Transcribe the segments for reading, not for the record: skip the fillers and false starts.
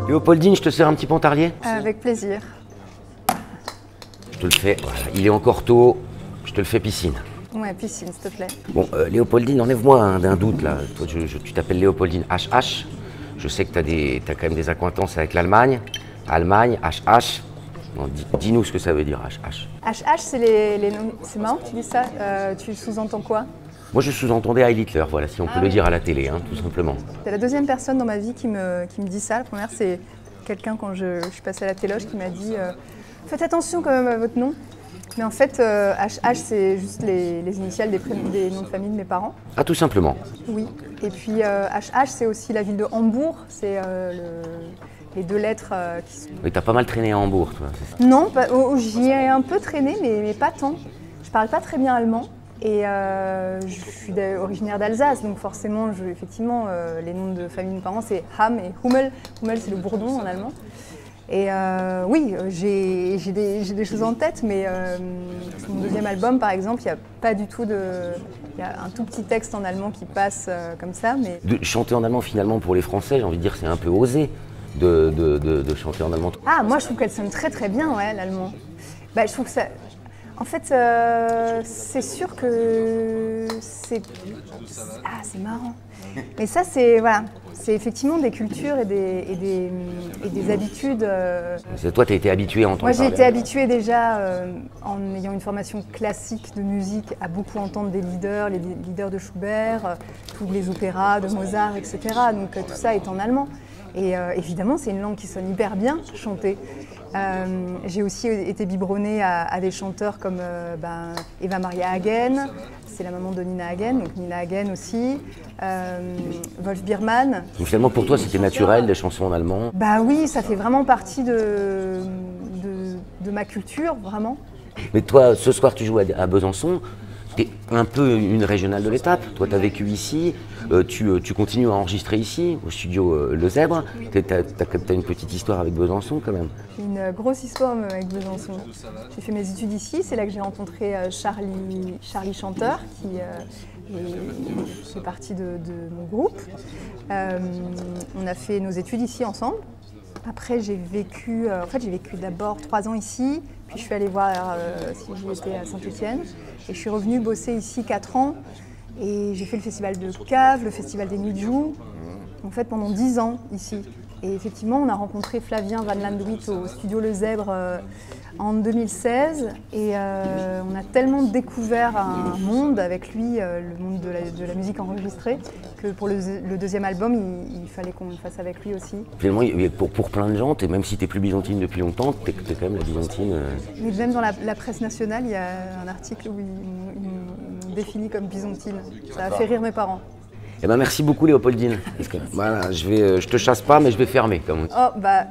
Léopoldine, je te sers un petit pontarlier? Avec plaisir. Je te le fais, voilà. Il est encore tôt, je te le fais piscine. Ouais, piscine, s'il te plaît. Bon, Léopoldine, enlève-moi d'un doute là. Toi, tu t'appelles Léopoldine HH. Je sais que t'as quand même des accointances avec l'Allemagne. Allemagne, HH. Bon, dis-nous ce que ça veut dire HH. HH, c'est les noms. C'est marrant que tu dis ça. Tu sous-entends quoi? Moi, je sous-entendais Heil Hitler, voilà, si on peut le dire à la télé, hein, tout simplement. C'est la deuxième personne dans ma vie qui me dit ça. La première, c'est quelqu'un quand je suis passée à la téloge qui m'a dit faites attention quand même à votre nom. Mais en fait, HH, c'est juste les initiales des noms de famille de mes parents. Ah, tout simplement. Oui. Et puis HH, c'est aussi la ville de Hambourg. C'est les deux lettres qui sont... Oui, t'as pas mal traîné à Hambourg, toi. Non, j'y ai un peu traîné, mais pas tant. Je parle pas très bien allemand. Et je suis originaire d'Alsace, donc forcément, effectivement, les noms de famille de mes parents, c'est Ham et Hummel. Hummel, c'est le bourdon en allemand. Et oui, j'ai des choses en tête, mais sur mon deuxième album, par exemple, il n'y a pas du tout de... Il y a un tout petit texte en allemand qui passe comme ça, mais... De chanter en allemand, finalement, pour les Français, j'ai envie de dire, c'est un peu osé de chanter en allemand. Ah, moi, je trouve qu'elle sonne très très bien, ouais, l'allemand. Bah, je trouve que ça... En fait, c'est sûr que c'est... Ah, c'est marrant. Mais ça, c'est voilà, c'est effectivement des cultures et des habitudes. Toi, tu as été habituée à entendre parler. Moi, j'ai été habituée déjà, en ayant une formation classique de musique, à beaucoup entendre des leaders, les leaders de Schubert, tous les opéras de Mozart, etc. Donc tout ça est en allemand. Et évidemment, c'est une langue qui sonne hyper bien chantée. J'ai aussi été biberonnée à des chanteurs comme Eva Maria Hagen, c'est la maman de Nina Hagen, donc Nina Hagen aussi, Wolf Biermann. Donc finalement pour toi c'était naturel, des chansons en allemand? Bah oui, ça fait vraiment partie de ma culture, vraiment. Mais toi, ce soir tu joues à Besançon, t'es un peu une régionale de l'étape, toi tu as vécu ici, tu continues à enregistrer ici, au studio Le Zèbre, t'as une petite histoire avec Besançon quand même. J'ai une grosse histoire même avec Besançon. J'ai fait mes études ici, c'est là que j'ai rencontré Charlie Chanteur, qui fait partie de mon groupe. On a fait nos études ici ensemble. Après j'ai vécu d'abord 3 ans ici, puis je suis allée voir si j'étais à Saint-Étienne, et je suis revenue bosser ici 4 ans. Et j'ai fait le festival de Cave, le festival des Nuits de Joux, en fait pendant 10 ans ici. Et effectivement, on a rencontré Flavien Van Landwiet au studio Le Zèbre en 2016. Et on a tellement découvert un monde avec lui, le monde de la musique enregistrée, que pour le deuxième album, il fallait qu'on le fasse avec lui aussi. Finalement, pour plein de gens, même si tu n'es plus byzantine depuis longtemps, tu es quand même la byzantine. Mais même dans la presse nationale, il y a un article où ils m'ont définie comme byzantine. Ça a fait rire mes parents. Eh ben merci beaucoup Léopoldine. Parce que, voilà, je te chasse pas, mais je vais fermer comme on dit. Oh bah,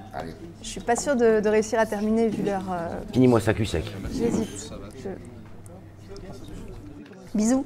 je suis pas sûre de réussir à terminer vu l'heure. Finis-moi ça cul sec. J'hésite. Bisous.